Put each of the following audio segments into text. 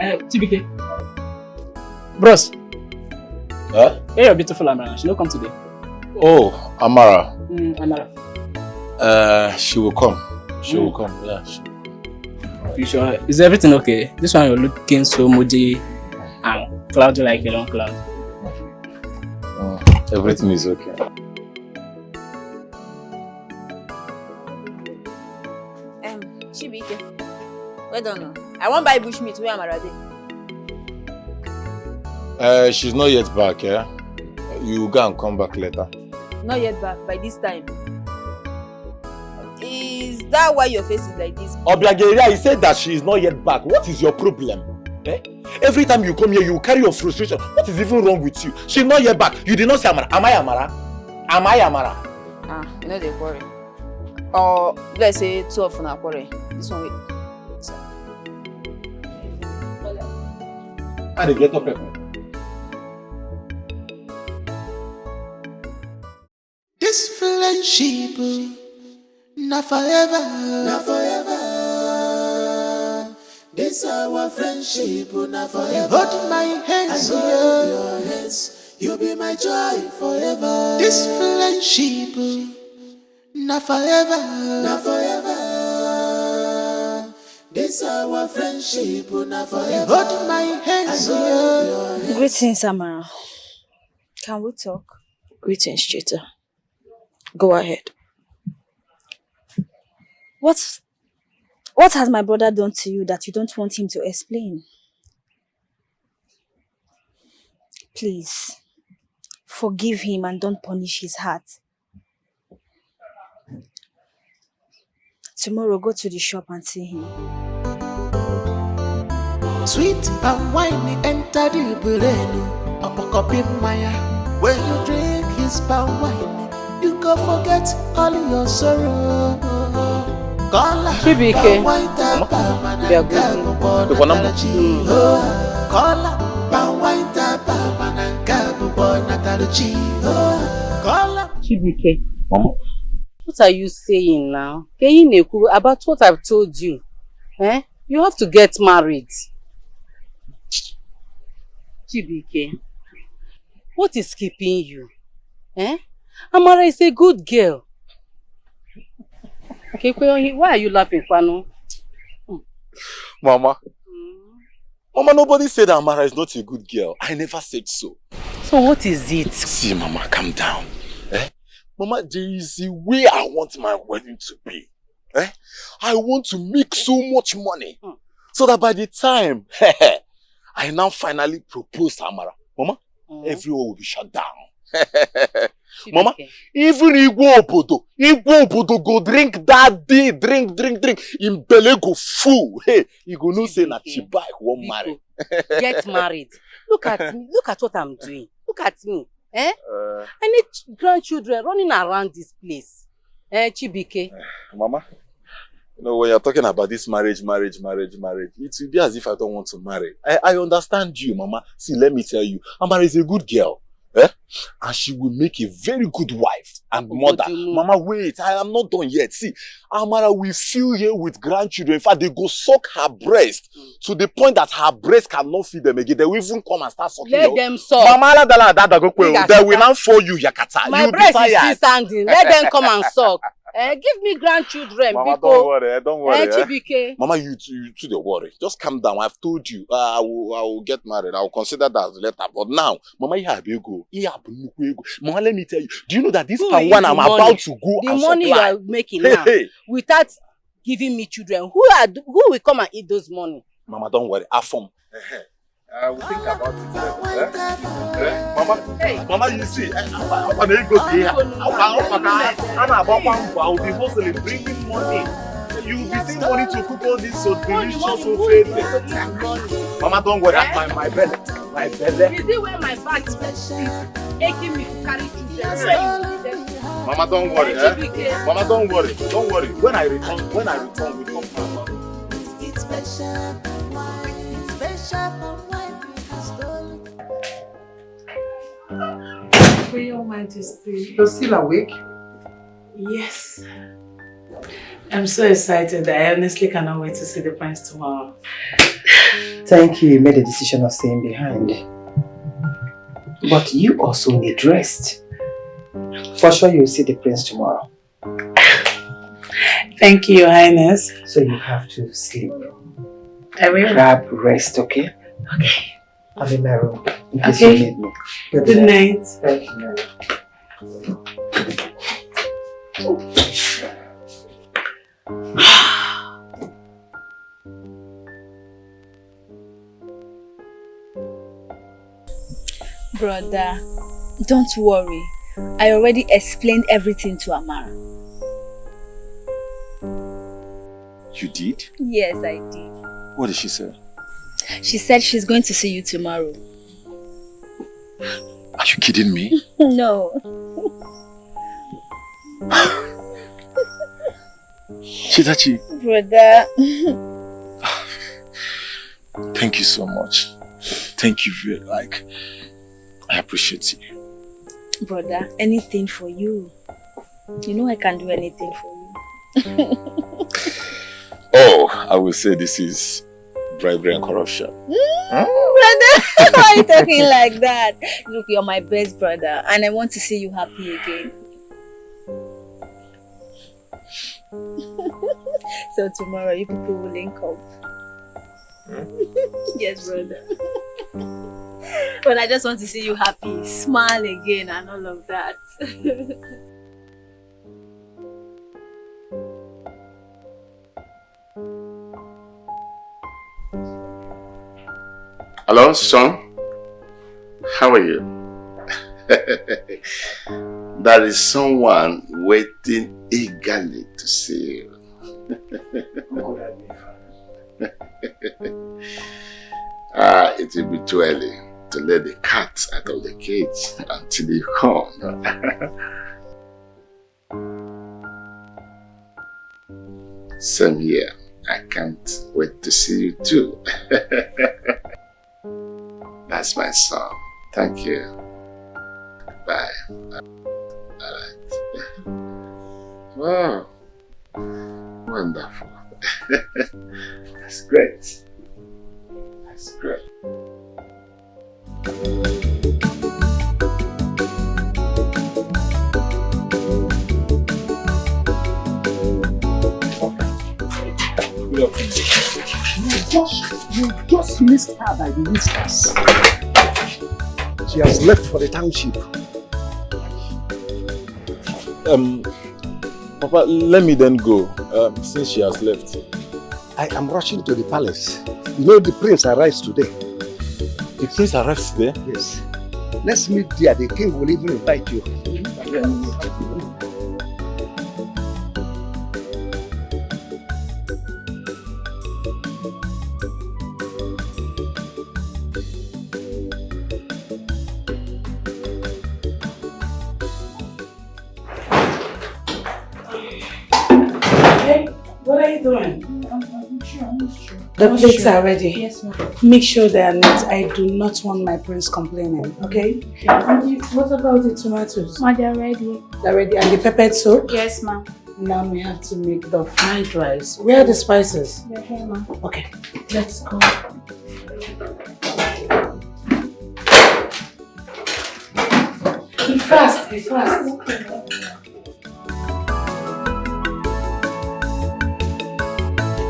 Chibuki. Bros. Huh? Hey, your beautiful Amara. She no come today. Oh, Amara. Amara. She will come. She will come. Yeah. You sure? Is everything okay? This one you're looking so moody and cloudy like a long cloud. Everything is okay. Chibuki. Well done. I won't buy bushmeat where Amara dey. She's not yet back, yeah? You go and come back later. Not yet back by this time. Is that why your face is like this? Obiageria, he said that she is not yet back. What is your problem? Eh? Every time you come here, you carry your frustration. What is even wrong with you? She's not yet back. You did not say Amara. Am I Amara? Am I Amara? You know they quarrel. Or let's say 2 of them quarrel. This one wait. How they get up here? This friendship, not forever, not forever. This our friendship, not forever. Hold my hands, I hold your hands. You be my joy forever. This friendship, not forever, not forever. This our friendship, not forever. Hold my hands, I hold your hands. Greetings, Amara. Can we talk? Greetings, Cheta. Go ahead. What has my brother done to you that you don't want him to explain? Please, forgive him and don't punish his heart. Tomorrow, go to the shop and see him. Sweet and wine enter the brain. Maya. When you drink his palm wine, you go forget all your sorrow. Chibuki. Chibuki. What are you saying now? About what I've told you. Eh? You have to get married. Chibuki. What is keeping you? Eh? Amara is a good girl. Okay, why are you laughing, Kwano? Mama. Mama, nobody said Amara is not a good girl. I never said so. So what is it? See, Mama, calm down. Eh? Mama, there is a way I want my wedding to be. Eh? I want to make so much money. So that by the time I now finally propose to Amara, Mama, everyone will be shut down. Mama, even Igbo Obodo go drink that day, drink. In Bele go full. Hey, you go no say na Chibai won't marry. Get married. Look at me. Look at what I'm doing. Look at me. Eh? I need grandchildren running around this place. Chibuki. Mama, you know, when you're talking about this marriage, it will be as if I don't want to marry. I understand you, Mama. See, let me tell you, Amara is a good girl. Eh? And she will make a very good wife and mother. Mama, wait, I am not done yet. See, Amara will fill here with grandchildren. In fact, they go suck her breast to the point that her breast cannot feed them again. They will even come and start sucking. Let them suck. Mama, they will not for you, Yakata. My breast is still standing. Let them come and suck. Give me grandchildren. Mama, don't worry. Chibuki. Mama, you too don't worry. Just calm down. I've told you. I will get married. I will consider that later. But now, Mama, Mama, let me tell you. Do you know that this one I'm about to go the and money supply? you are making now, without giving me children, who will come and eat those money? Mama, don't worry. I will think about it. Mama, Mama, you see, I'm going to go here. I'll be hustling, bringing money. You will be seeing money to cook all this so delicious food. Mama, don't worry. My belly. Is it where my back is aching me to carry children? Mama, don't worry. Mama, don't worry. Don't worry. When I return, we talk about it. It's special. For your Majesty. You're still awake? Yes. I'm so excited. I honestly cannot wait to see the prince tomorrow. Thank you. You made a decision of staying behind. But you also need rest. For sure you'll see the prince tomorrow. Thank you, Your Highness. So you have to sleep. I will. Grab rest, okay? Okay. I'm in my room in case you need me. Good night. Thank you. Brother, don't worry. I already explained everything to Amara. You did? Yes, I did. What did she say? She said she's going to see you tomorrow. Are you kidding me? No. Chidachi. Brother. Thank you so much. Thank you very I appreciate you. Brother, anything for you. You know I can do anything for you. Oh, I will say this is bribery and corruption. Brother, why are you talking like that? Look, you're my best brother and I want to see you happy again. So tomorrow you people will link up. Yes, brother. But I just want to see you happy, smile again and all of that. Hello, son. How are you? There is someone waiting eagerly to see you. It will be too early to let the cat out of the cage until you come. Same here. I can't wait to see you too. That's my son. Thank you. Bye. Alright. Wow. Wonderful. That's great. That's great. You just missed her by the whiskers. She has left for the township. Papa, let me then go, since she has left. I am rushing to the palace. You know the prince arrives today. The prince arrives today? Yes. Let's meet there. The king will even invite you. What are you doing? The plates are ready. Yes, ma'am. Make sure they are neat. I do not want my prince complaining, okay? And what about the tomatoes? Ma, they're ready. They're ready. And the peppered soup? Yes, ma'am. Now we have to make the fried rice. Where are the spices? They're here, ma'am. Okay, let's go. Be fast, be fast.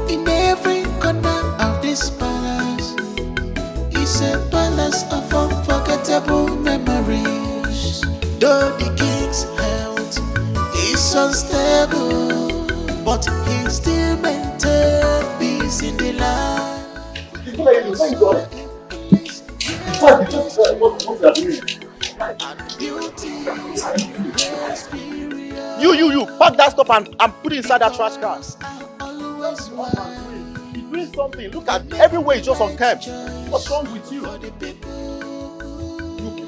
In every corner of this palace is a palace of unforgettable memories. Though the king's health is unstable, but he still maintains peace in the land. Thank God. What you are doing? You, pack that stuff and put it inside that trash can. He's doing something. Look at everywhere is just unkempt. What's wrong with you? You,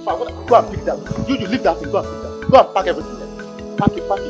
go and pick that. You leave that thing. Go and pick that. Go and pack everything there. Pack it, pack it.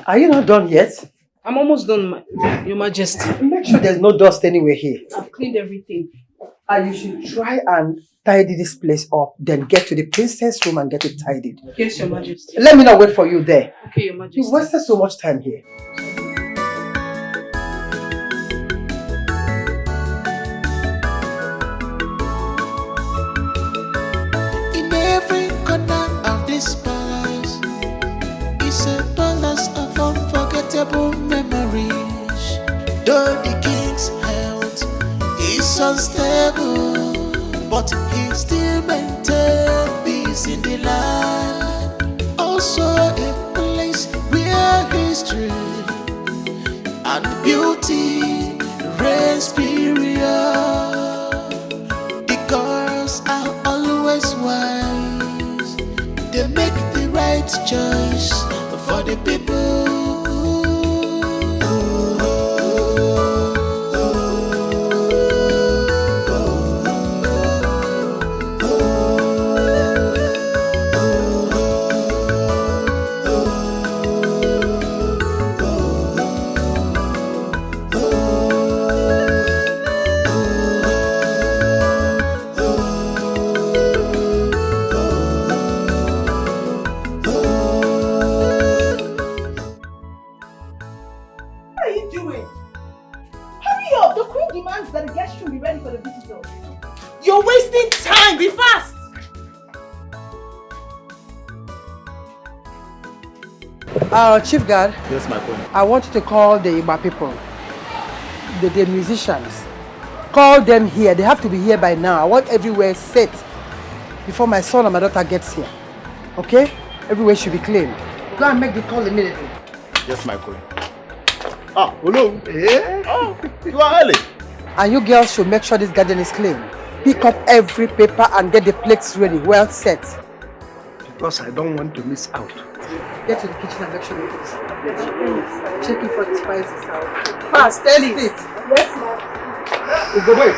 Are you not done yet? I'm almost done, Your Majesty. Make sure there's no dust anywhere here. I've cleaned everything. And you should try and tidy this place up, then get to the princess room and get it tidied. Yes, Your Majesty. Let me not wait for you there. Okay, Your Majesty. You wasted so much time here. In every corner of this palace is a palace of unforgettable memories. Though the king's health is unstable, but he still maintains peace in the land. Also a place where history and beauty reigns period. The girls are always wise. They make the right choice for the people. You're wasting time. Be fast. Chief Guard. Yes, my queen. I want you to call the Igba people, the musicians. Call them here. They have to be here by now. I want everywhere set before my son and my daughter gets here. Okay? Everywhere should be clean. Go and make the call immediately. Yes, my queen. Ah, hello. Eh? Oh, you are early. And you girls should make sure this garden is clean. Pick up every paper and get the plates ready, well set. Because I don't want to miss out. Get to the kitchen and make sure you fix it. Check it for the spices out. Fast, tell it. Yes, ma'am. You go wait.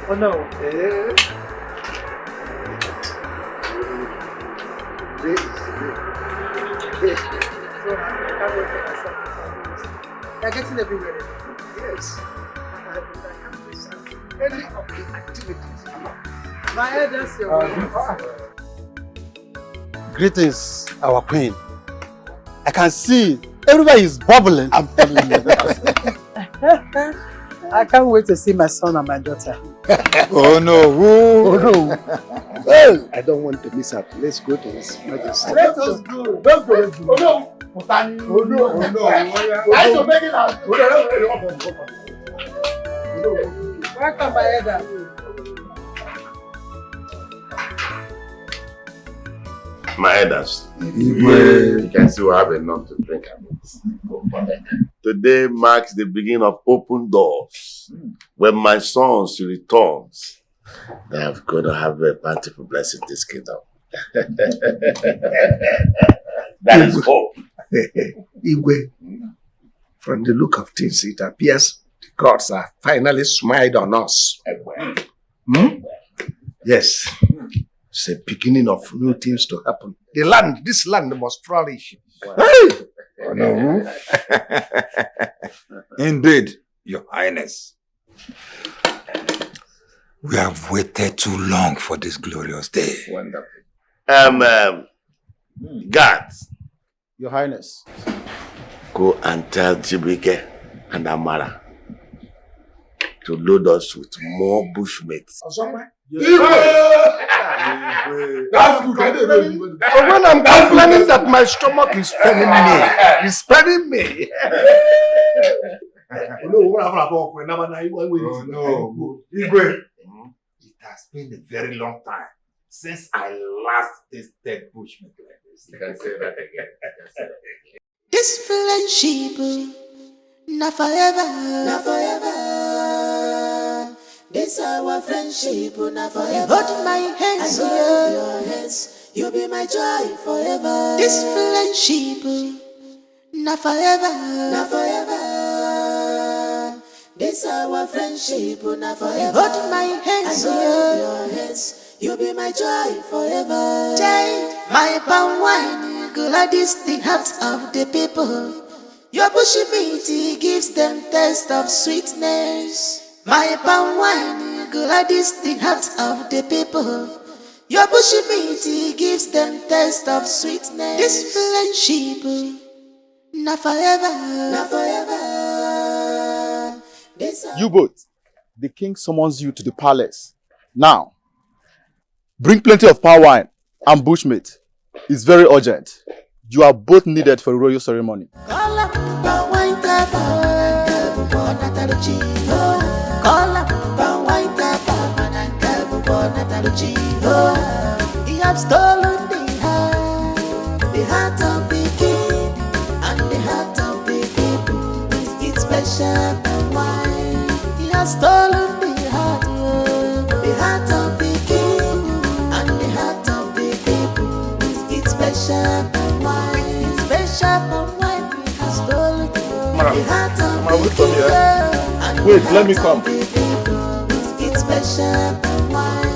Oh no. They're getting everywhere. Yes. I can't miss out any of the activities. My head is your Greetings, our queen. I can see everybody is bubbling. I'm telling you. I can't wait to see my son and my daughter. Oh no. Oh no. Well, I don't want to miss out. Let's go to His Majesty. Let us go. Let's go. Let's go. Oh no. Oh no. Oh no. I should make it out. Welcome, my elder. My elders, you can see we have enough to drink. Today marks the beginning of open doors. When my sons returns, they have going to have a bountiful blessing in this kingdom. That is hope. Igwe, from the look of things, it appears the gods are finally smiled on us. Yes. It's a beginning of new things to happen. This land must flourish. Hey! Oh, no. Indeed, Your Highness. We have waited too long for this glorious day. Wonderful. Guards. Your Highness. Go and tell Chibuki and Amara to load us with more bushmates. That's good. When I'm complaining that my stomach is paining me, it's paining me. Oh no. Igwe, it has been a very long time since I last tasted bushmeat like this. You can say that again. This friendship, not forever, not forever. This our friendship, not forever. Hold my hands, I hold your hands. You'll be my joy forever. This friendship, not forever, not forever. This our friendship, not forever. Hold my hands, I hold your hands. You'll be my joy forever. Child. My palm wine, Gladys, the heart of the people. Your bushy meat gives them taste of sweetness. My palm wine, Gladys, the heart of the people. Your bushy meat gives them taste of sweetness. This friendship, not forever, not forever. You both, the king summons you to the palace. Now, bring plenty of palm wine and bushmeat. It's very urgent. You are both needed for the royal ceremony. He has stolen the heart of the king, and the heart of the people with its special wine. He has stolen the heart of the king, and the heart of the people with its special wine. Its special wine he has stolen the heart of the king, and wait, the let me heart come. of the people with its special wine.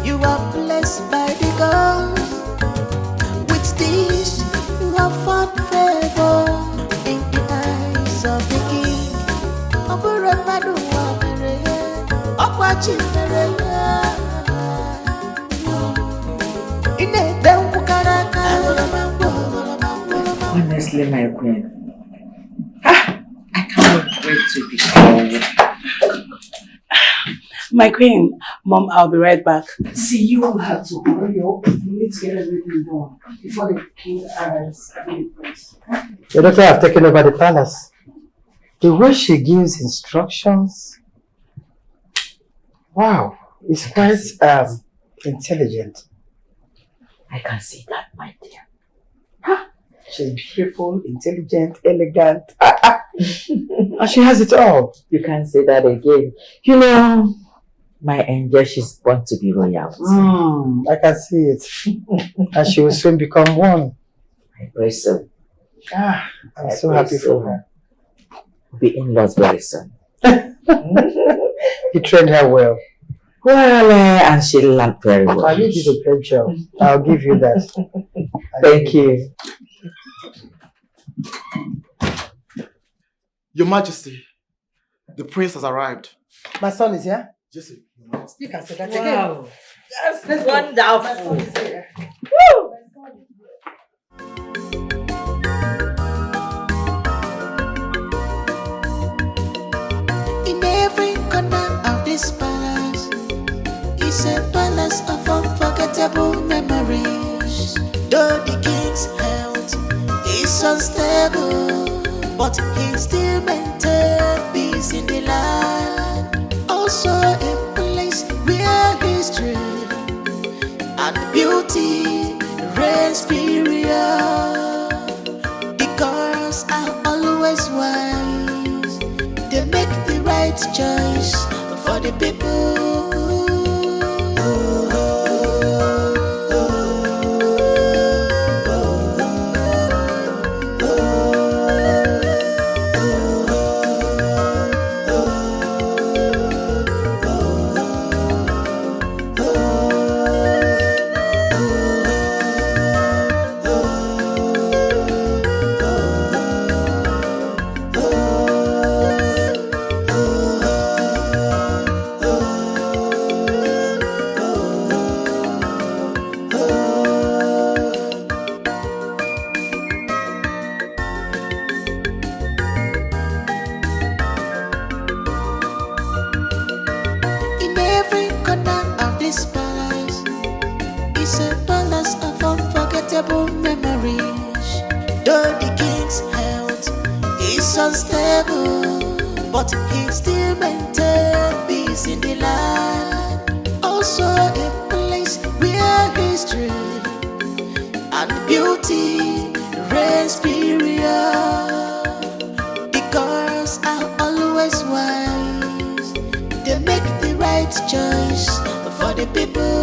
You are blessed by the gods. With this, you have found favor in the eyes of the king. Honestly, my queen, I cannot wait to be called. My queen, Mom, I'll be right back. See, you all have to hurry up. We need to get everything done before the king arrives. The daughter have taken over the palace. The way she gives instructions, wow, it's quite intelligent. I can see that, my dear. She's beautiful, intelligent, elegant. And she has it all. You can't say that again. You know, my angel, she's born to be royal. I can see it. And she will soon become one. I pray so. I'm so happy for her. Be in-laws very soon. You trained her well. Well, and she learned very well. You did a great job. I'll give you that. Thank you. Your Majesty, the prince has arrived. My son is here? Yes, you can say that Wow. again. Yes, that's wonderful. My son is here. Woo! In every corner of this palace is a palace of unforgettable memories. Though the king's health is unstable, but he still maintains peace in the land. Also a place where history and beauty reign superior. The girls are always wise. They make the right choice for the people. In every corner of this palace is a palace of unforgettable memories. Though the king's health is unstable, but he still maintains peace in the land. Also a place where history and beauty reign superior. The girls are always wise. They make the right choice for the people.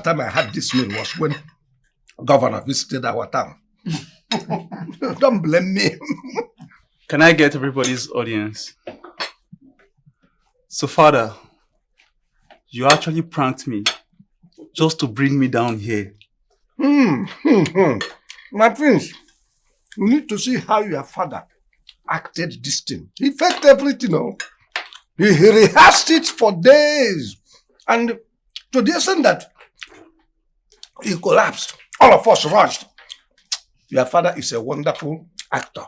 time I had this meal was when Governor visited our town. Don't blame me. Can I get everybody's audience? So, Father, you actually pranked me just to bring me down here. My prince, you need to see how your father acted this thing. He faked everything, no? He rehearsed it for days. And to the extent that he collapsed, all of us rushed. Your father is a wonderful actor.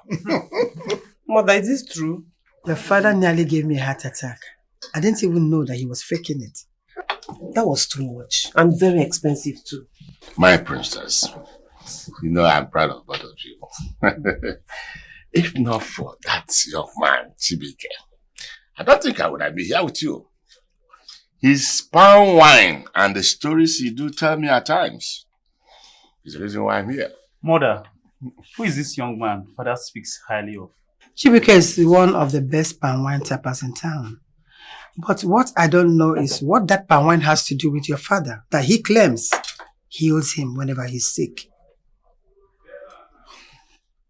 Mother, is this true? Your father nearly gave me a heart attack. I didn't even know that he was faking it. That was too much. And very expensive too. My princess, you know I'm proud of both of you. If not for that young man, Chibuki, I don't think I would have been here with you. His palm wine and the stories he do tell me at times is the reason why I'm here. Mother, who is this young man Father speaks highly of? Chibuki is one of the best palm wine tappers in town. But what I don't know is what that palm wine has to do with your father, that he claims heals him whenever he's sick.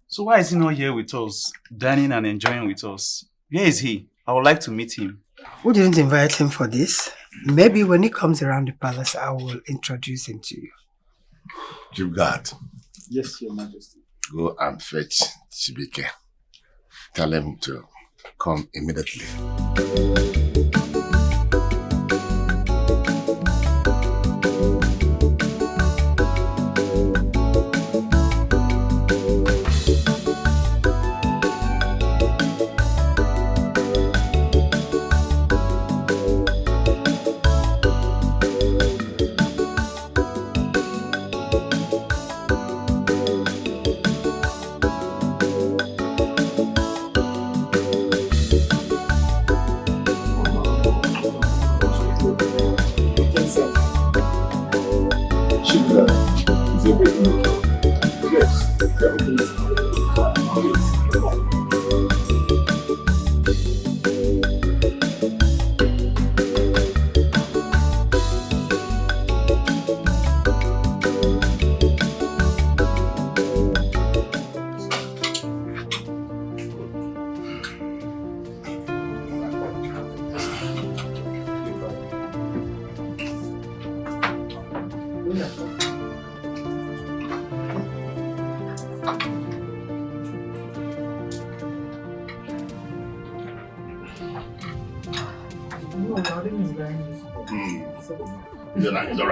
So why is he not here with us, dining and enjoying with us? Where is he? I would like to meet him. We didn't invite him for this. Maybe when he comes around the palace, I will introduce him to you. Chibuki. Yes, Your Majesty. Go and fetch Chibuki. Tell him to come immediately.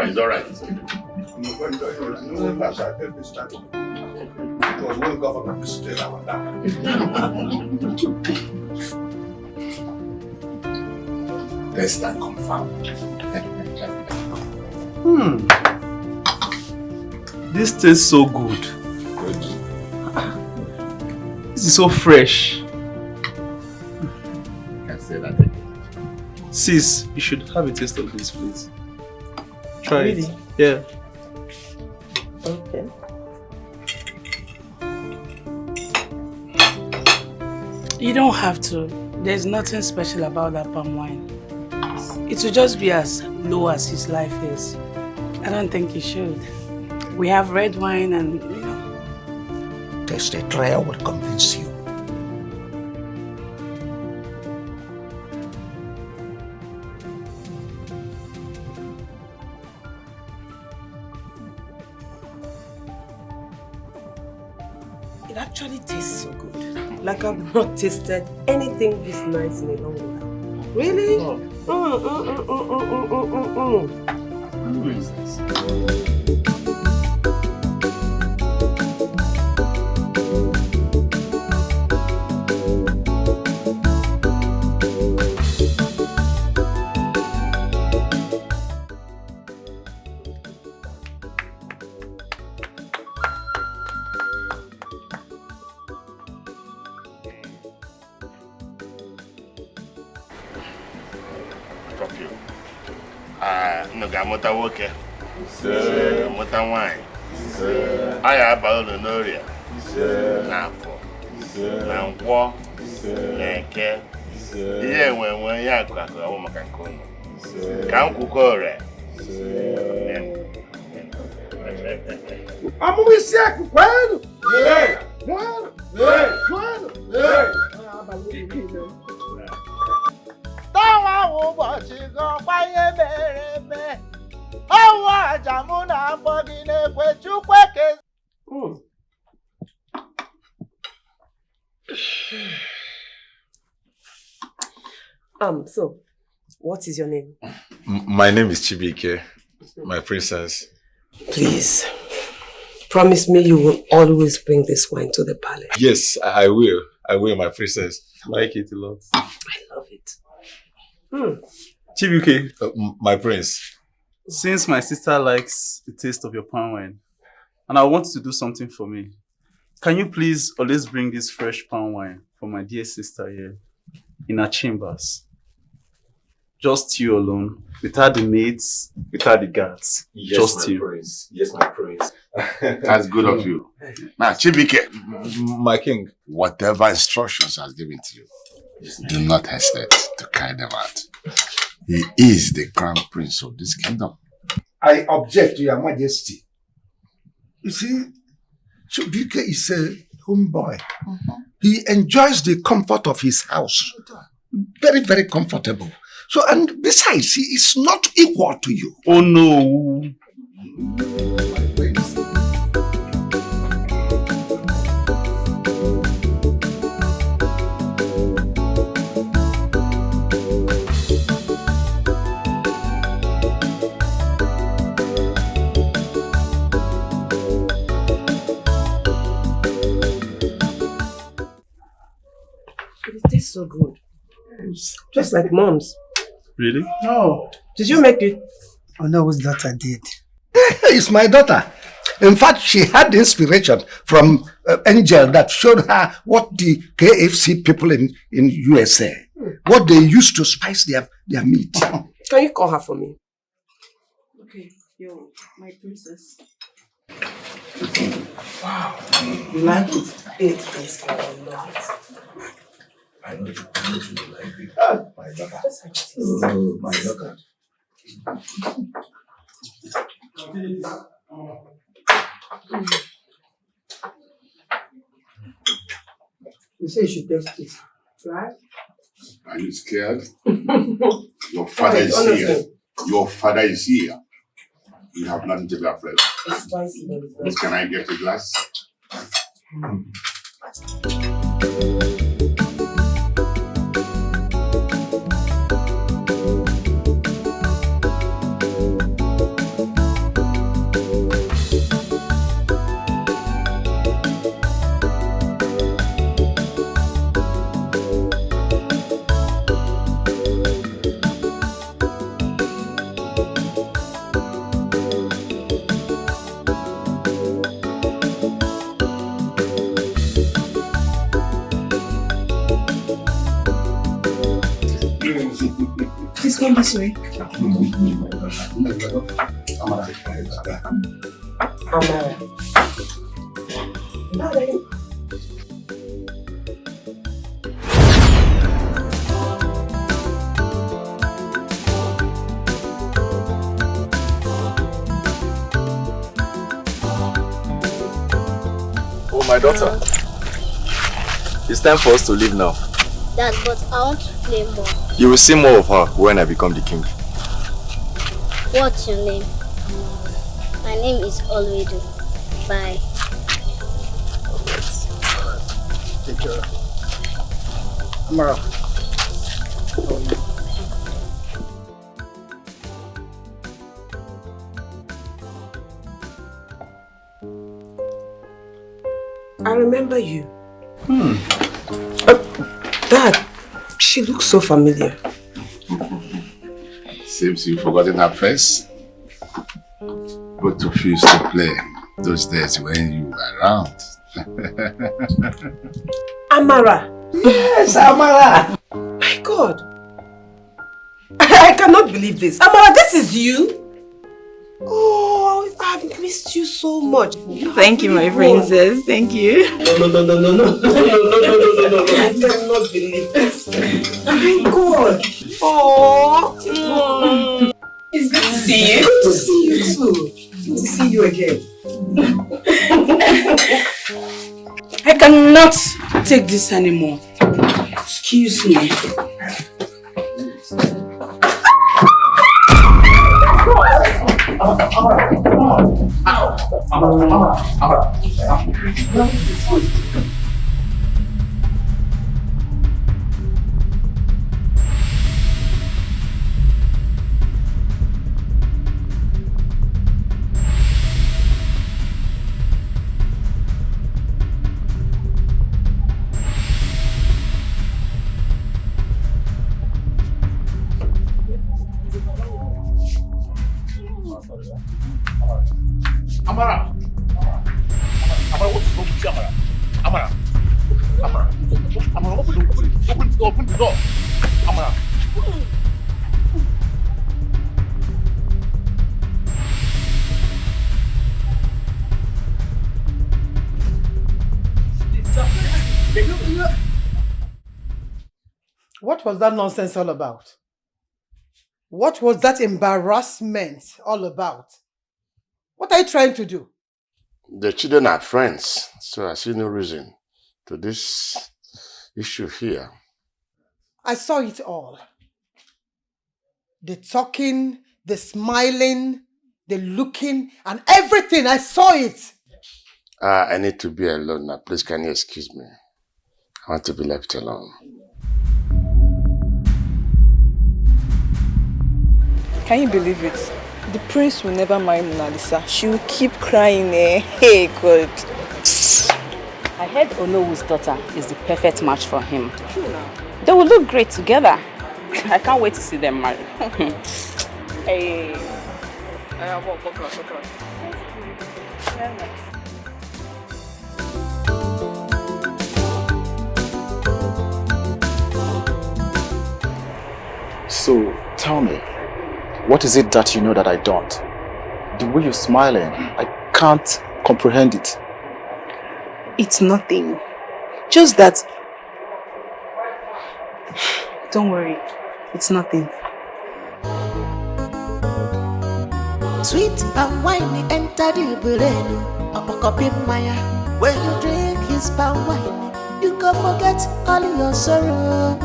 It's all right. It was when Governor visited our town. Test and confirm. This tastes so good. This is so fresh. Can say that again. Sis, you should have a taste of this, please. Try Really? it. Yeah. Okay. You don't have to. There's nothing special about that palm wine. It will just be as low as his life is. I don't think you should. We have red wine and, you know. Taste a trial will convince you. It actually tastes so good. Like I've not tasted anything this nice in a long while. Really? Who is this? Mota woke, mota wine. I have a noria. Napo, Nampo, Neke. Yeah, when you are crack, I want my cancono. Can't cook So, what is your name? My name is Chibuki, my princess. Please, promise me you will always bring this wine to the palace. Yes, I will. I will, my princess. I like it a lot. I love it. Chibuki, my prince. Since my sister likes the taste of your palm wine, and I want you to do something for me, can you please always bring this fresh palm wine for my dear sister here in her chambers? Just you alone, without the maids, without the guards. Yes, just my you. Prince. Yes, my prince. That's good of you. Now, Chibuki, my king, whatever instructions has given to you, do not hesitate to carry them out. He is the crown prince of this kingdom. I object to your majesty. You see, Chibuki is a homeboy. He enjoys the comfort of his house. Very, very comfortable. So, and besides, he is not equal to you. Oh no. It tastes so good. Just like mom's. Really? No. Did you make it? Oh no, whose daughter did? It's my daughter. In fact, she had inspiration from Angel that showed her what the KFC people in USA, what they used to spice their meat. Can you call her for me? Okay, yo, my princess. Wow. You like it? It tastes good. I love it. I know you like it. Ah, my daughter. Oh, my daughter. You say you should taste it, right? Are you scared? Your father is here. Your father is here. You have nothing to be afraid of. It's spicy, but it's not. Can I get a glass? Please come this way. Amara. Oh, my daughter. It's time for us to leave now. Dad, but I want to play more. You will see more of her when I become the king. What's your name? My name is Olwedo. Bye. Take care. Amara. I remember you. Dad, she looks so familiar. Seems you've forgotten her face. Both of you used to play those days when you were around. Amara. Yes, Amara. My God. I cannot believe this. Amara, this is you? Oh, I've missed you so much. Thank you, my princess. Thank you. No. I cannot believe this. My God. Oh. It's good to see you. Good to see you too. to see you again. I cannot take this anymore. Excuse me. Amara! Amara, what's wrong with you, Amara? Amara! Amara, open the door, open the door! Amara! What was that nonsense all about? What was that embarrassment all about? What are you trying to do? The children are friends, so I see no reason to this issue here. I saw it all. The talking, the smiling, the looking, and everything. I saw it. I need to be alone now. Please, can you excuse me? I want to be left alone. Can you believe it? The prince will never marry Mona Lisa. She will keep crying. Hey, God. I heard Onowu's daughter is the perfect match for him. True now. They will look great together. I can't wait to see them married. Hey. So, tell me, what is it that you know that I don't? The way you're smiling, I can't comprehend it. It's nothing. Just that... Don't worry. It's nothing. Sweet and wine enter the brain. Up a cup in Maya. When you drink his palm wine, you go forget all your sorrow.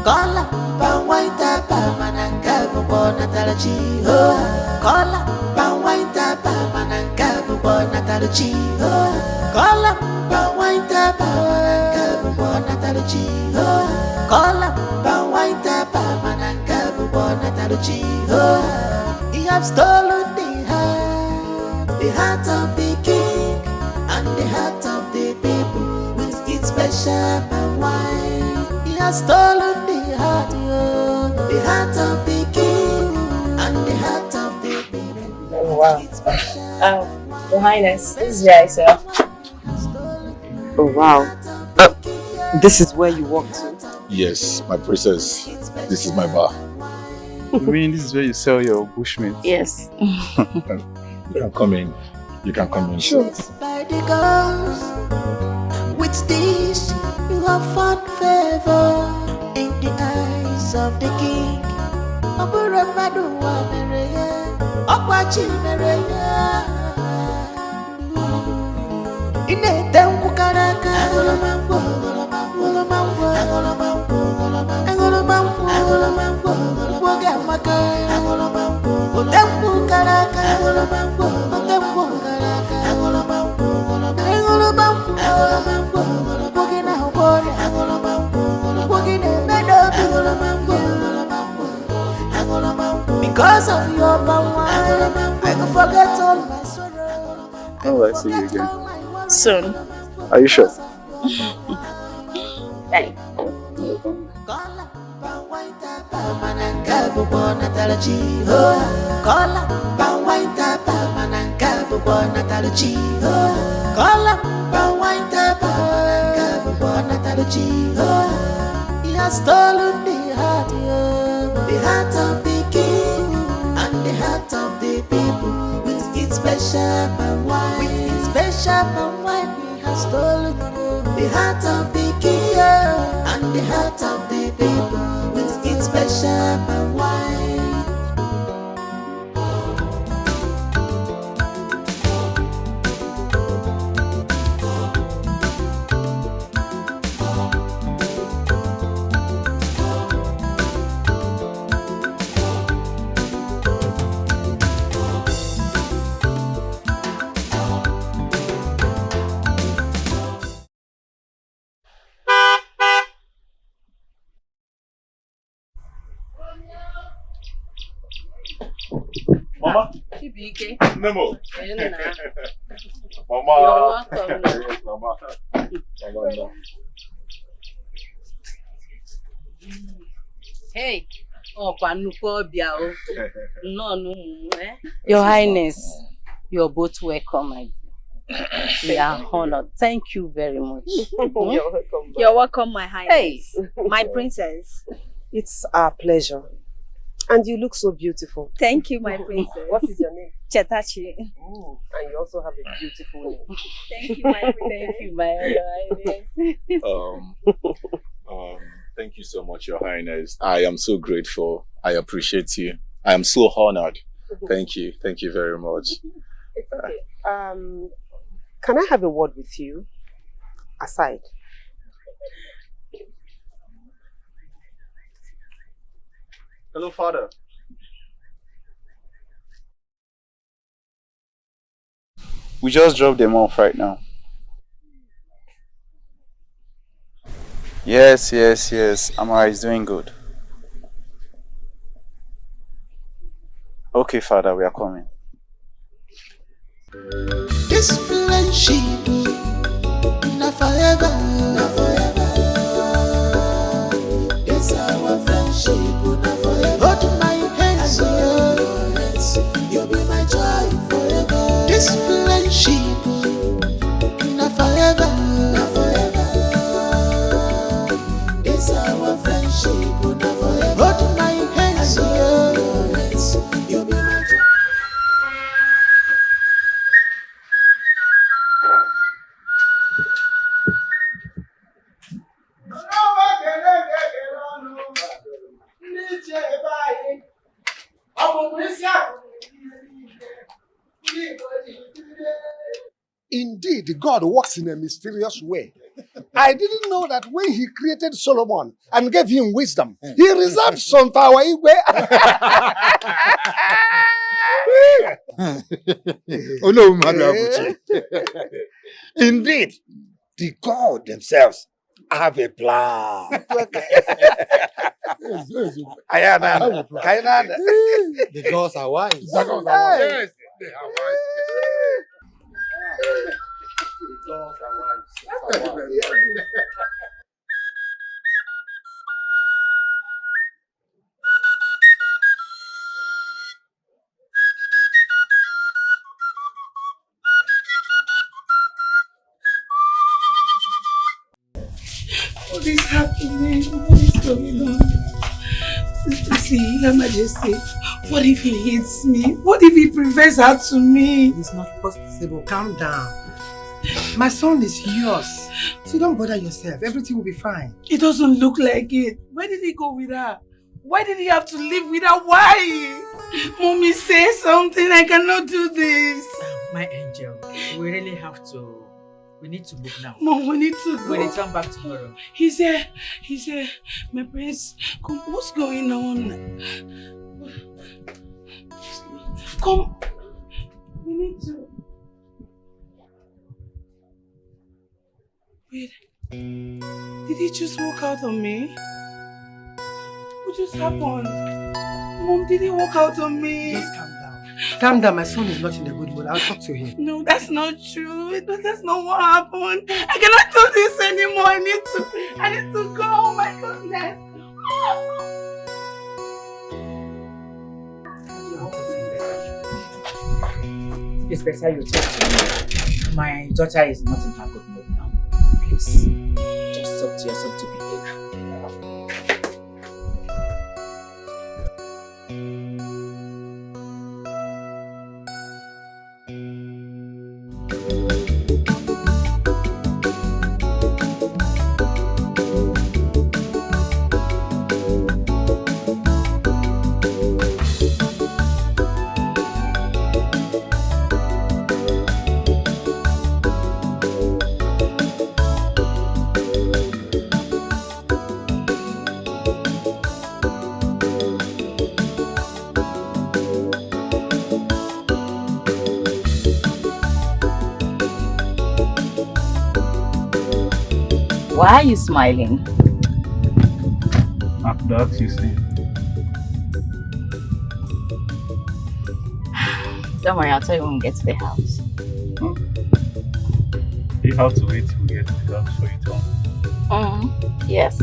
Kola, palm wine tapa, mananga bubo natalachi. Kola, palm wine tapa, mananga bubo natalachi. Kola, palm wine tapa, mananga bubo natalachi. Kola, palm wine tapa, mananga bubo natalachi. You have stolen the heart of the king, and the heart of the people with its special palm wine. You have stolen the heart of the king, and the heart of the people. Oh, wow. Your Highness, this is your sir. Oh, wow. This is where you walk to? Yes, my princess. This is my bar. You mean this is where you sell your bushmeat? Yes. You can come in. You can come in. Sure. By the gods, with this you have found favor in the eyes of the king. Oburamadu Amereya, Okwachi Mereya. Ine tengu karaka, Angolamambo, Angolamambo, Angolamambo, Angolamambo, Angolamambo, Wagamaka, Angolamambo, Tempu karaka, Angolamambo, Tempu karaka, Angolamambo, Angolamambo, Angolamambo, Wagina Hobori, Angolamambo, Wagina Meadow, Angolamambo, Angolamambo. Because of your power, I can forget all my sorrow. Oh, I see you again. Soon. Are you sure? Bye. He has stolen the heart of the king and the heart of the people with its special palm wine. With its special palm wine, he has stolen the heart of the king and the heart of the people with its special palm wine. Mama. Chibuki. Memo. Mama. You're welcome. Yes, Mama. Hey. Oh, Panukobia. No. Your Highness, you're both welcome, my dear. We are honored. Thank you very much. You're welcome. You're welcome, my highness. Hey. My princess. It's our pleasure. And you look so beautiful. Thank you, my princess. What is your name? Chetachi. And you also have a beautiful name. Thank you, my princess. Thank you, my Highness. Thank you so much, Your Highness. I am so grateful. I appreciate you. I am so honored. Thank you. Thank you very much. It's okay. Can I have a word with you? Aside. Hello, Father. We just dropped them off right now. Yes. Amara is doing good. Okay, Father, we are coming. This friendship, not forever. It's our friendship, not forever. Hold my hands, you'll be my joy forever. This friendship, not forever. It's our friendship, not forever. Hold my hands, you'll be my joy. Indeed, God works in a mysterious way. I didn't know that when he created Solomon and gave him wisdom, he reserved some for our Igwe. Oh no, Madam. Indeed, the God themselves have a plan. The gods are wise. Yes, they are wise. What is happening? What is going on? See, Your Majesty, what if he hits me? What if he prefers her to me? It's not possible. Calm down. My son is yours. So don't bother yourself. Everything will be fine. It doesn't look like it. Where did he go with her? Why did he have to live with her? Why? Mommy, say something. I cannot do this. My angel, we really have to. We need to move now. Mom, we need to go. We'll return back tomorrow. He's here. My prince, come, what's going on? Come. We need to. Wait. Did he just walk out on me? What just happened? Mom, did he walk out on me? Just calm down. Calm down, my son is not in a good mood. I'll talk to him. No, that's not true. That's not what happened. I cannot do this anymore. I need to go. Oh my goodness. It's better you talk to me. My daughter is not in her good mood now. Please, just talk to yourself to behave. Why are you smiling? After that, you see. Don't worry, I'll tell you when we get to the house. You have to wait till we get to the house for you to tell me. Yes.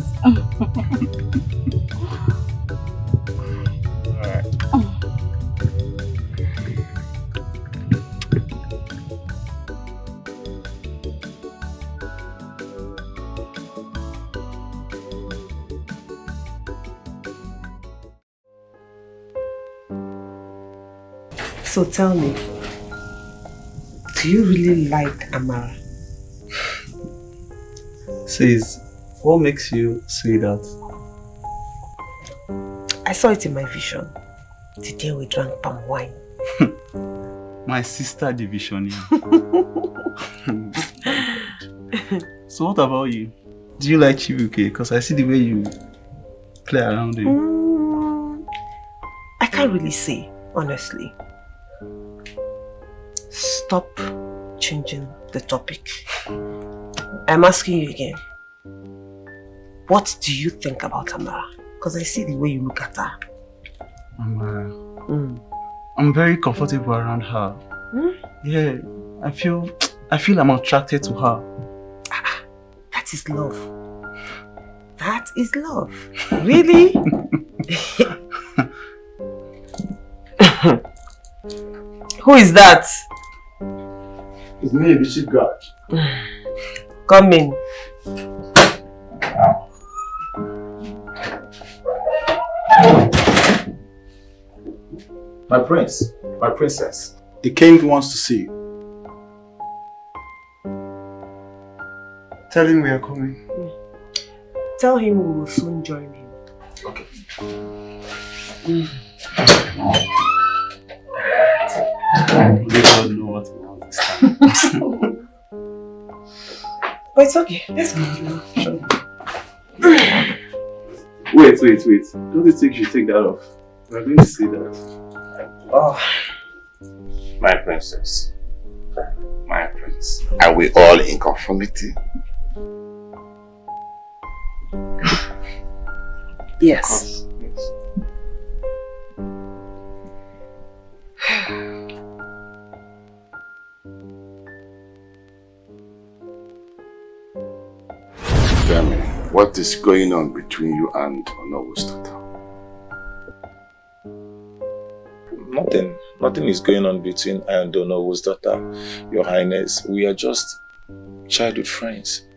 Alright. So tell me, do you really like Amara? Says, what makes you say that? I saw it in my vision. The day we drank palm wine. My sister division, yeah. So what about you? Do you like Chibuki? Because I see the way you play around him. I can't really say, honestly. Stop changing the topic. I'm asking you again. What do you think about Amara? Because I see the way you look at her. Amara. I'm very comfortable around her. Yeah, I feel I'm attracted to her. That is love. That is love. Really? Who is that? It's me, the chief guard. Come in. My prince, my princess, the king wants to see you. Tell him we are coming. Tell him we will soon join him. Okay. They don't know what we want this time. But it's okay. Let's go. Wait. Don't you think you should take that off? We're going to see that. Oh, my princess, my prince, are we all in conformity? Yes. Tell me, what is going on between you and Onowu's daughter? Nothing is going on between I and Onowu's daughter, Your Highness. We are just childhood friends.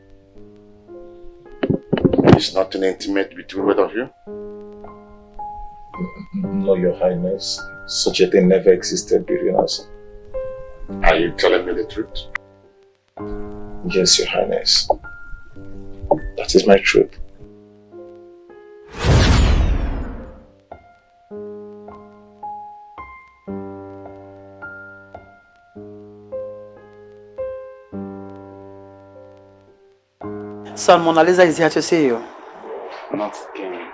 There's nothing intimate between both of you? No, Your Highness. Such a thing never existed between us. Are you telling me the truth? Yes, Your Highness. That is my truth. Son, Mona Lisa is here to see you. Not again.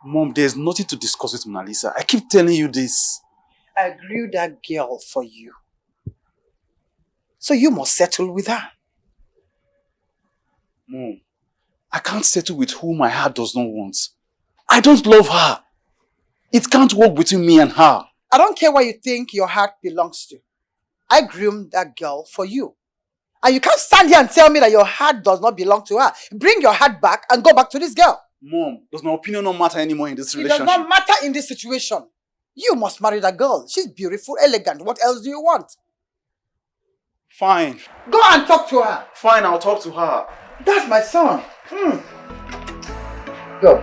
Mom, there's nothing to discuss with Mona Lisa. I keep telling you this. I grew that girl for you. So you must settle with her. Mom, I can't settle with who my heart does not want. I don't love her. It can't work between me and her. I don't care what you think your heart belongs to. I groomed that girl for you. And you can't stand here and tell me that your heart does not belong to her. Bring your heart back and go back to this girl. Mom, does my opinion not matter anymore in this It relationship? does not matter in this situation. You must marry that girl. She's beautiful, elegant. What else do you want? Fine. Go and talk to her. Fine, I'll talk to her. That's my son. Go.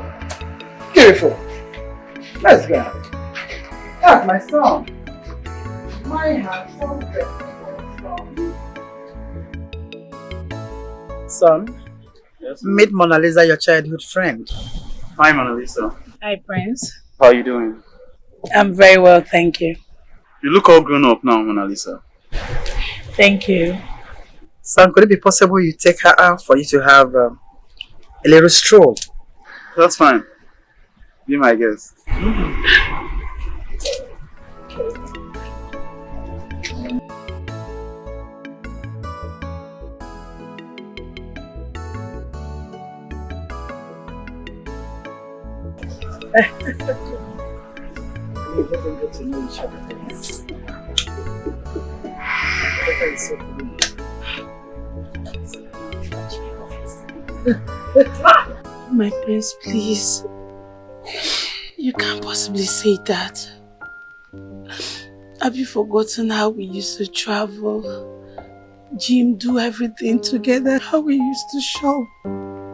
Beautiful. Let's go. That's my son. My handsome son. Yes. Meet Mona Lisa, your childhood friend. Hi, Mona Lisa. Hi, Prince. How are you doing? I'm very well, thank you. You look all grown up now, Mona Lisa. Thank you. Son, could it be possible you take her out for you to have a little stroll? That's fine. Be my guest. We doesn't get to know each other. is so cool. My prince, please. You can't possibly say that. Have you forgotten how we used to travel? Jim, do everything together, how we used to shop.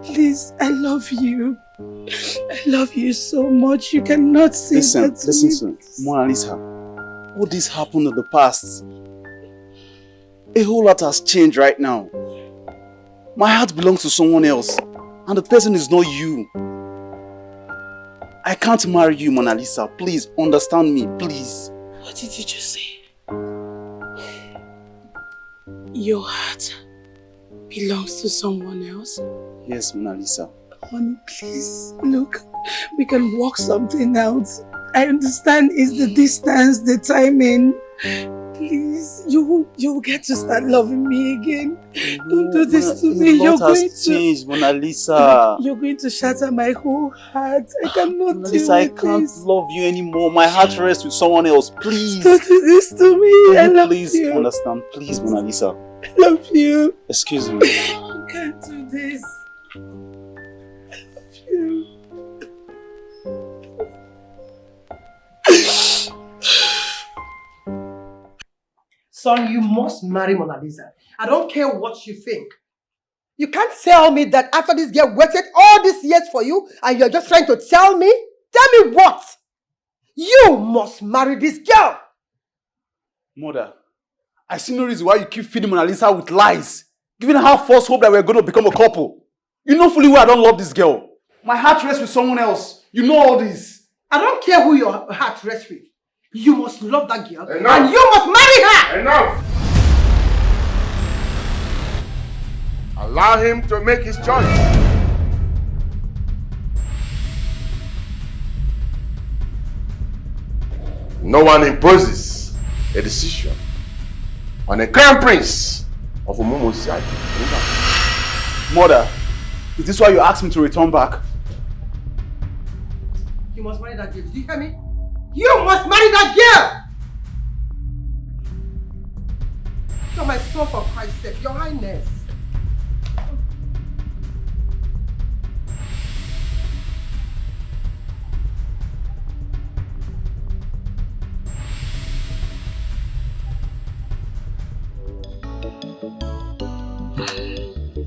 Please, I love you. I love you so much. You cannot say that to me. Listen, Mona Lisa. All this happened in the past. A whole lot has changed right now. My heart belongs to someone else, and the person is not you. I can't marry you, Mona Lisa. Please, understand me, please. What did you just say? Your heart belongs to someone else? Yes, Mona Lisa. Honey, please, look, we can work something out. I understand it's the distance, the timing. Please, you will get to start loving me again. Don't do this to me. A lot has changed, Mona Lisa. You're going to shatter my whole heart. I cannot Mona deal Lisa, I with can't this. love you anymore. My heart rests with someone else. Please. Don't do this to me. I love Please you. understand. Please, Mona Lisa. I love you. Excuse me. You can't do this. I love you. Son, you must marry Mona Lisa. I don't care what you think. You can't tell me that after this girl waited all these years for you and you're just trying to tell me? Tell me what? You must marry this girl. Mother, I see no reason why you keep feeding Mona Lisa with lies, giving her false hope that we're going to become a couple. You know fully well I don't love this girl. My heart rests with someone else. You know all this. I don't care who your heart rests with. You must love that girl. Enough. And you must marry her. Enough! Allow him to make his choice. No one imposes a decision on a crown prince of Umumusai. Mother, is this why you asked me to return back? You must marry that girl. Did you hear me? You must marry that girl! You're my son, for Christ's sake, Your Highness.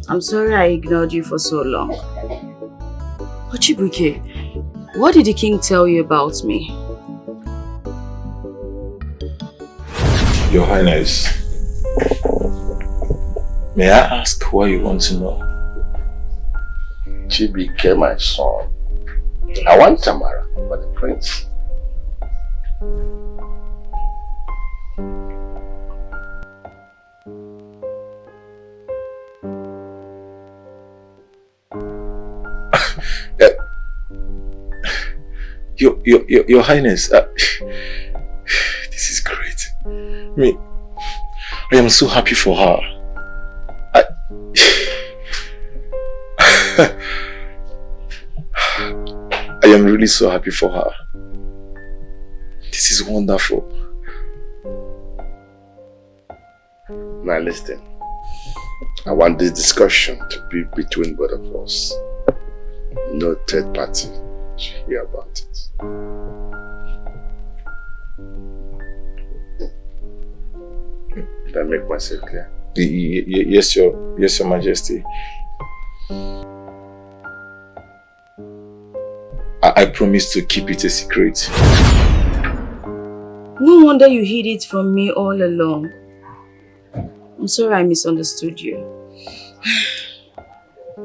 I'm sorry I ignored you for so long. But Chibuki, what did the king tell you about me? Your Highness, may I ask why you want to know? Chibuki, my son. I want Amara for the prince. Your Highness, this is great. I am so happy for her. I am really so happy for her. This is wonderful. Now listen, I want this discussion to be between both of us. No third party should hear about it. Did I make myself clear? Yes, Your Majesty. I promise to keep it a secret. No wonder you hid it from me all along. I'm sorry I misunderstood you.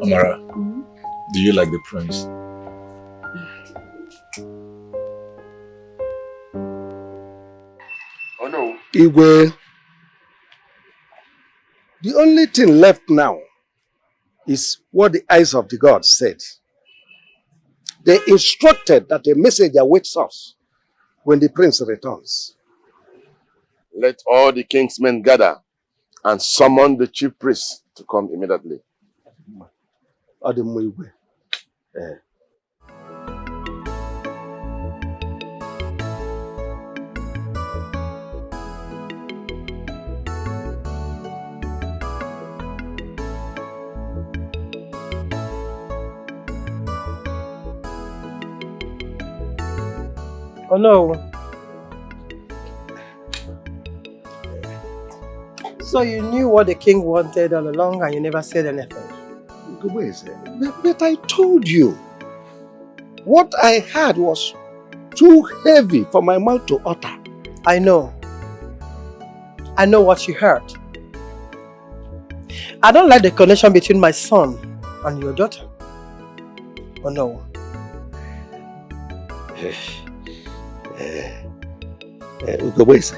Amara, do you like the prince? Oh no. Igwe, the only thing left now is what the eyes of the gods said. They instructed that a message awaits us when the prince returns. Let all the king's men gather and summon the chief priest to come immediately. Igwe. Oh no. So you knew what the king wanted all along and you never said anything? But I told you. What I had was too heavy for my mouth to utter. I know. I know what you heard. I don't like the connection between my son and your daughter. Oh no. Ugobese.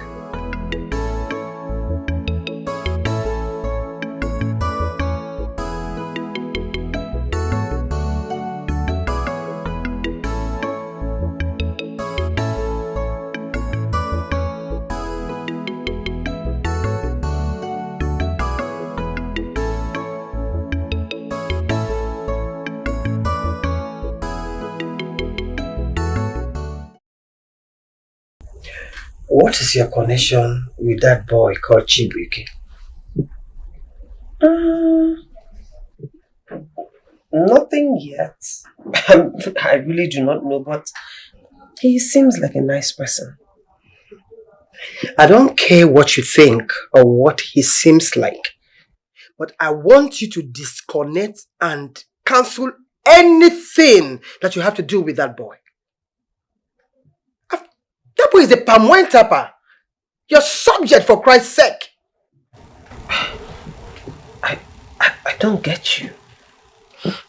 What is your connection with that boy called Chibuki? Nothing yet. I really do not know, but he seems like a nice person. I don't care what you think or what he seems like, but I want you to disconnect and cancel anything that you have to do with that boy. That boy is a palm wine tapper. You're subject, for Christ's sake. I don't get you.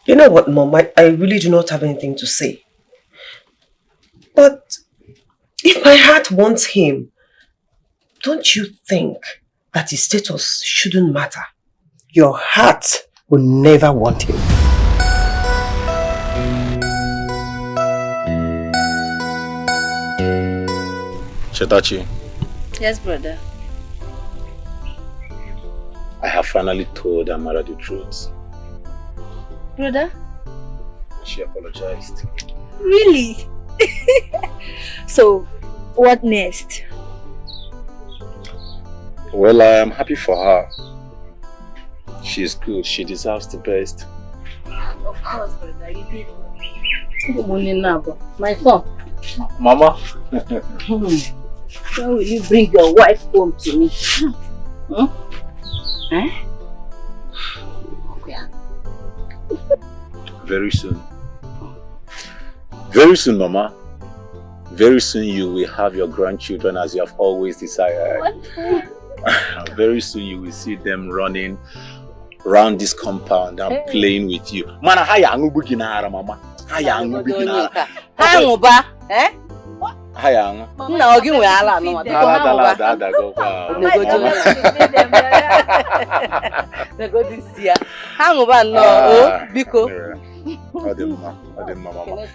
You know what, Mom? I really do not have anything to say. But if my heart wants him, don't you think that his status shouldn't matter? Your heart will never want him. Chetachi, Yes, brother. I have finally told Amara the truth. Brother? She apologized. Really? So, what next? Well, I am happy for her. She is good. She deserves the best. Of course, brother. You did. My son. Mama. When will you bring your wife home to me? Huh? Eh? Yeah. Very soon. Very soon, Mama. Very soon you will have your grandchildren as you have always desired. What? Very soon you will see them running around this compound and playing with you. Mana haya angubu ginara, Mama. Haya angubu ginara. Hanguba, eh? Haya angu. No, give me ala no. Ada go. Go this year. Hanguba no, oh, biko. Mama.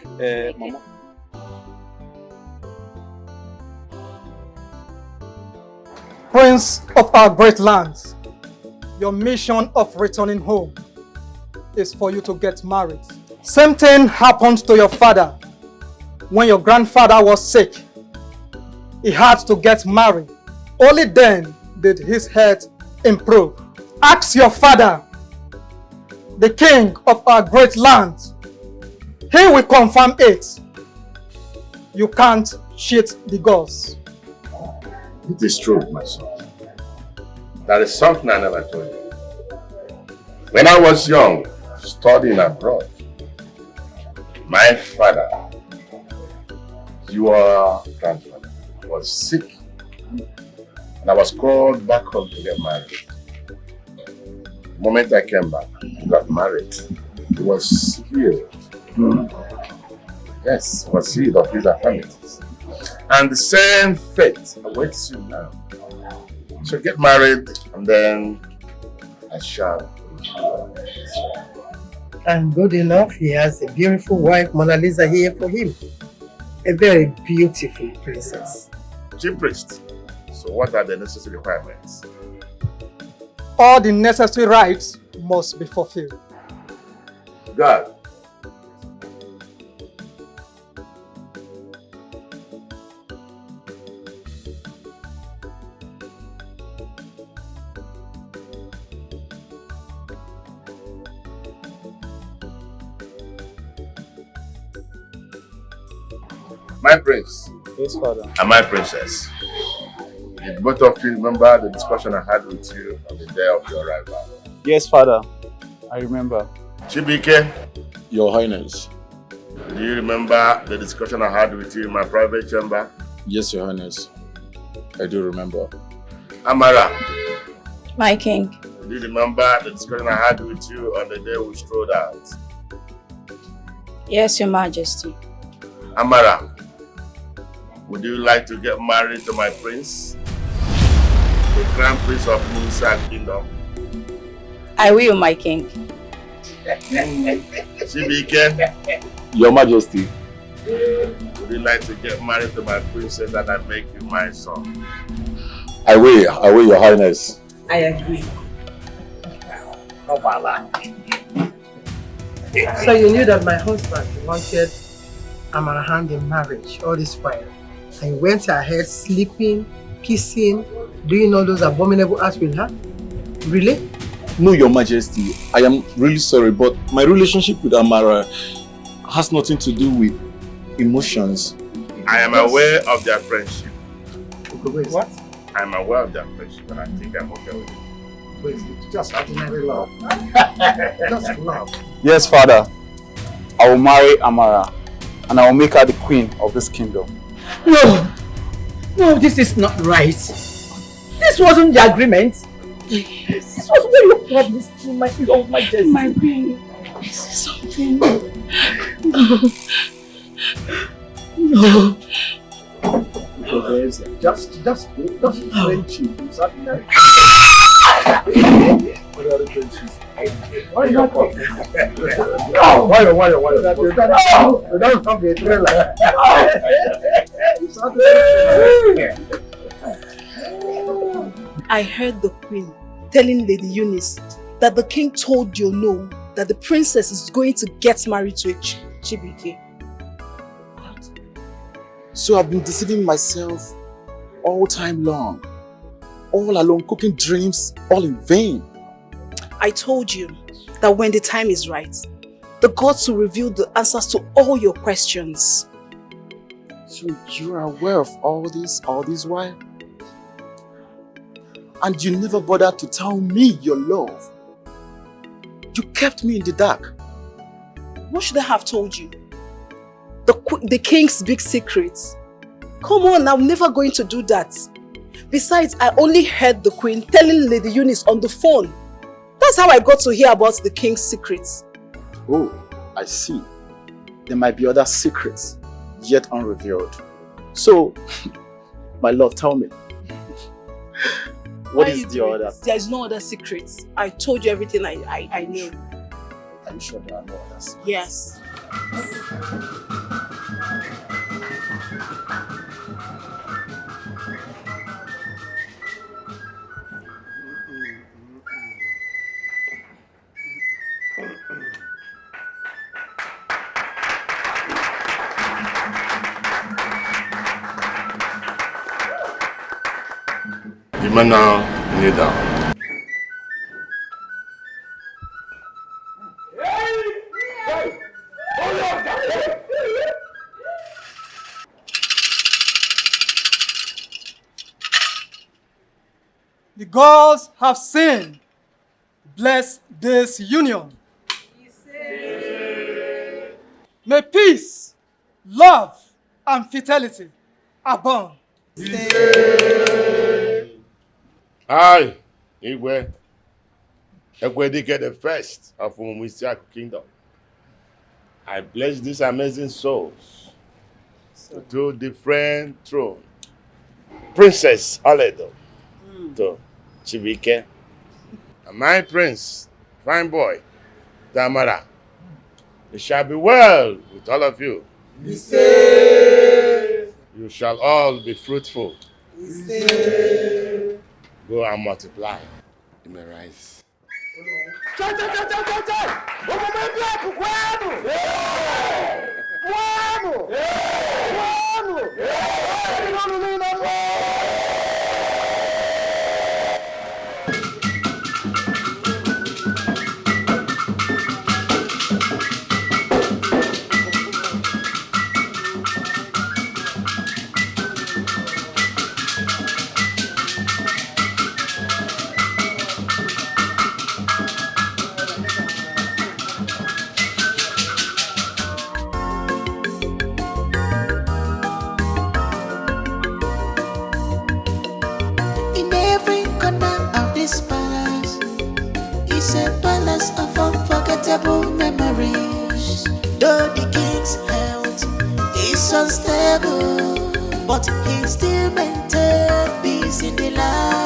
Mama. Prince of our great lands, your mission of returning home is for you to get married. Same thing happened to your father when your grandfather was sick. He had to get married. Only then did his health improve. Ask your father, the king of our great land. He will confirm it. You can't cheat the gods. It is true, my son. That is something I never told you. When I was young, studying abroad, my father, your grandfather, was sick. And I was called back home to get married. The moment I came back, I got married. He was healed. Yes, he was healed of his affirmities. And the same fate awaits you now. So get married and then I shall. And good enough, he has a beautiful wife, Mona Lisa, here for him. A very beautiful princess. Chief priest, so what are the necessary requirements? All the necessary rites must be fulfilled. God. My prince, Yes, Father. And my princess, did both of you remember the discussion I had with you on the day of your arrival? Yes, Father. I remember. Chibuki, Your Highness. do you remember the discussion I had with you in my private chamber? Yes, Your Highness. I do remember. Amara, My king. do you remember the discussion I had with you on the day we strolled out? Yes, Your Majesty. Amara, would you like to get married to my prince? The Crown Prince of Musa Kingdom? I will, my king. Chibuki, Your Majesty. would you like to get married to my princess and I make you my son? I will, Your Highness. I agree. So you knew that my husband wanted Amara hand in marriage all this while. And you went ahead sleeping, kissing, doing all those abominable acts with her? Really? No, Your Majesty. I am really sorry, but my relationship with Amara has nothing to do with emotions. I am aware of their friendship. What? I am aware of their friendship and I think I'm okay with it. Wait, just ordinary love. Just love. Yes, Father. I will marry Amara and I will make her the queen of this kingdom. No! No, this is not right. This wasn't the agreement. This was what you promised me, my Majesty. My queen, this is something. No. Just friendship. Why not? Why? You don't come to a trailer. I heard the queen telling Lady Eunice that the king told you no, that the princess is going to get married to a Chibuki. So I've been deceiving myself all time long. All alone, cooking dreams, all in vain. I told you that when the time is right, the gods will reveal the answers to all your questions. So you are aware of all this while? And you never bothered to tell me your love. You kept me in the dark. What should I have told you? The king's big secrets. Come on, I'm never going to do that. Besides, I only heard the queen telling Lady Eunice on the phone. That's how I got to hear about the king's secrets. Oh, I see. There might be other secrets yet unrevealed. So, my love, tell me. What is the other? There is no other secrets. I told you everything I knew. Are you sure there are no others? Yes. You may now kneel down. The gods have sinned. Bless this union. May peace, love, and fidelity abound. I, Igwe, Ekwedike the first of Umuisiaku Kingdom. I bless these amazing souls to the friend throne. Princess Aledo to Chibuki. And my prince, fine boy, Amara. It shall be well with all of you. You shall all be fruitful. Go and multiply. You may rise. this palace is a palace of unforgettable memories. Though the king's health is unstable, but he still maintains peace in the land.